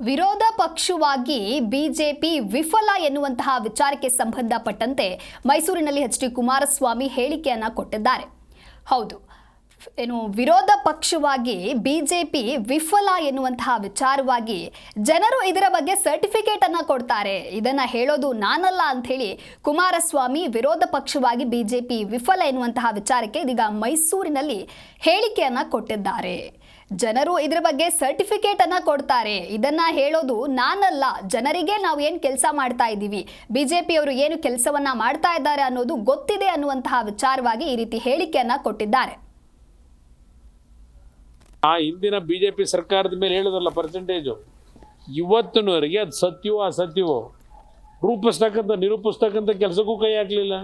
ವಿರೋಧ ಪಕ್ಷವಾಗಿ ಬಿಜೆಪಿ ವಿಫಲ ಎನ್ನುವಂತಹ ವಿಚಾರಕ್ಕೆ ಸಂಬಂಧಪಟ್ಟಂತೆ ಮೈಸೂರಿನಲ್ಲಿ ಎಚ್ ಡಿ ಕುಮಾರಸ್ವಾಮಿ ಹೇಳಿಕೆಯನ್ನ ಕೊಟ್ಟಿದ್ದಾರೆ. ಹೌದು, ವಿರೋಧ ಪಕ್ಷವಾಗಿ ಬಿಜೆಪಿ ವಿಫಲ ಎನ್ನುವಂತಹ ವಿಚಾರವಾಗಿ ಜನರು ಇದರ ಬಗ್ಗೆ ಸರ್ಟಿಫಿಕೇಟ್ ಅನ್ನ ಕೊಡ್ತಾರೆ, ಇದನ್ನ ಹೇಳೋದು ನಾನಲ್ಲ ಅಂತ ಹೇಳಿ ಕುಮಾರಸ್ವಾಮಿ ವಿರೋಧ ಪಕ್ಷವಾಗಿ ಬಿಜೆಪಿ ವಿಫಲ ಎನ್ನುವಂತಹ ವಿಚಾರಕ್ಕೆ ಇದೀಗ ಮೈಸೂರಿನಲ್ಲಿ ಹೇಳಿಕೆಯನ್ನ ಕೊಟ್ಟಿದ್ದಾರೆ. ಜನರು ಇದರ ಬಗ್ಗೆ ಸರ್ಟಿಫಿಕೇಟ್ ಅನ್ನ ಕೊಡ್ತಾರೆ, ಇದನ್ನ ಹೇಳೋದು ನಾನಲ್ಲ, ಜನರಿಗೆ ನಾವು ಏನು ಕೆಲಸ ಮಾಡ್ತಾ ಇದ್ದೀವಿ, ಬಿಜೆಪಿಯವರು ಏನು ಕೆಲಸವನ್ನ ಮಾಡ್ತಾ ಇದ್ದಾರೆ ಅನ್ನೋದು ಗೊತ್ತಿದೆ ಅನ್ನುವಂತಹ ವಿಚಾರವಾಗಿ ಈ ರೀತಿ ಹೇಳಿಕೆಯನ್ನ ಕೊಟ್ಟಿದ್ದಾರೆ. ಆ ಹಿಂದಿನ ಬಿಜೆಪಿ ಸರ್ಕಾರದ ಮೇಲೆ ಹೇಳೋದಲ್ಲ ಪರ್ಸೆಂಟೇಜು, ಇವತ್ತಿನವರೆಗೆ ಅದು ಸತ್ಯವೋ ಅಸತ್ಯವೋ ರೂಪಿಸ್ತಕ್ಕಂಥ ನಿರೂಪಿಸ್ತಕ್ಕಂಥ ಕೆಲಸಕ್ಕೂ ಕೈ ಹಾಕಲಿಲ್ಲ.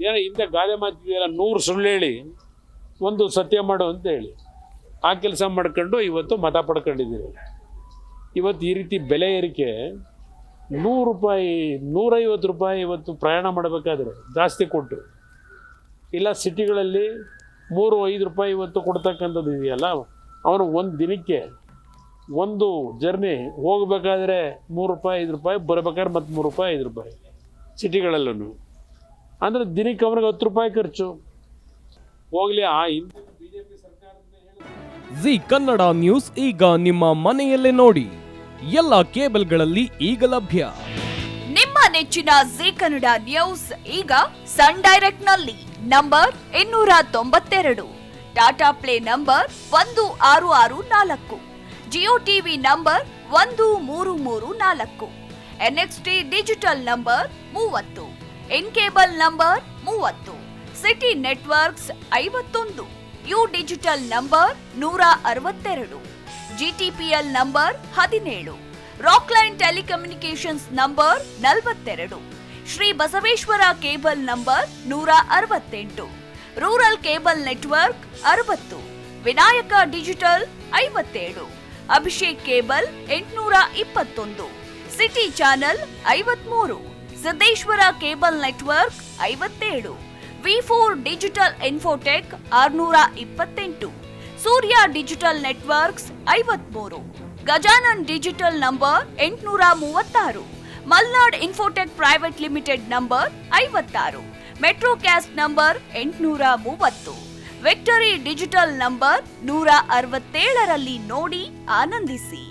ಏನೋ ಹಿಂದೆ ಗಾದೆ ಮಾತಿದೆಯಲ್ಲ, 100 ಸುಳ್ಳು ಹೇಳಿ ಒಂದು ಸತ್ಯ ಮಾಡು ಅಂತ ಹೇಳಿ ಆ ಕೆಲಸ ಮಾಡ್ಕೊಂಡು ಇವತ್ತು ಮತ ಪಡ್ಕೊಂಡಿದ್ದೀರಿ. ಇವತ್ತು ಈ ರೀತಿ ಬೆಲೆ ಏರಿಕೆ, 100 ರೂಪಾಯಿ 150 ರೂಪಾಯಿ ಇವತ್ತು ಪ್ರಯಾಣ ಮಾಡಬೇಕಾದ್ರೆ ಜಾಸ್ತಿ ಕೊಟ್ಟು, ಇಲ್ಲ ಸಿಟಿಗಳಲ್ಲಿ 3-5 ರೂಪಾಯಿ ಇವತ್ತು ಕೊಡ್ತಕ್ಕಂಥದ್ದು ಇದೆಯಲ್ಲ, ಅವನು ಒಂದು ದಿನಕ್ಕೆ ಒಂದು ಜರ್ನಿ ಹೋಗಬೇಕಾದ್ರೆ 3 ರೂಪಾಯಿ 5 ರೂಪಾಯಿ, ಬರಬೇಕಾದ್ರೆ ಮತ್ತು 3 ರೂಪಾಯಿ 5 ರೂಪಾಯಿ ಸಿಟಿಗಳಲ್ಲೂ, ಅಂದರೆ ದಿನಕ್ಕೆ ಅವ್ರಿಗೆ 10 ರೂಪಾಯಿ ಖರ್ಚು. ಹೋಗಲಿ, ಆ ಹಿಂದೆ ಬಿಜೆಪಿ ಸರ್ಕಾರದ ಜಿ ಕನ್ನಡ ನ್ಯೂಸ್ ಈಗ ನಿಮ್ಮ ಮನೆಯಲ್ಲೇ ನೋಡಿ, ಎಲ್ಲ ಕೇಬಲ್ಗಳಲ್ಲಿ ಈಗ ಲಭ್ಯ. ನಿಮ್ಮ ನೆಚ್ಚಿನ ಜಿ ಕನ್ನಡ ನ್ಯೂಸ್ ಈಗ ಸನ್ ಡೈರೆಕ್ಟ್ ನಲ್ಲಿ number 292, Tata play number 1664, Jio TV number 1334, NXT digital number 30, in cable number 30, city networks 51, U digital number 162, GTPL number 17, Rockline telecommunications number 42, Shri Basaveshwara cable number 168, rural cable network 60, Vinayaka digital 57, Abhishek cable 821, city channel 53, Siddeshwara cable network 57, V4 digital Infotech 628, Surya digital networks 53, Gajanan digital number 836, Malnad infotech private limited number 56, Metrocast number 830, victory digital number 167ರಲ್ಲಿ ನೋಡಿ ಆನಂದಿಸಿ.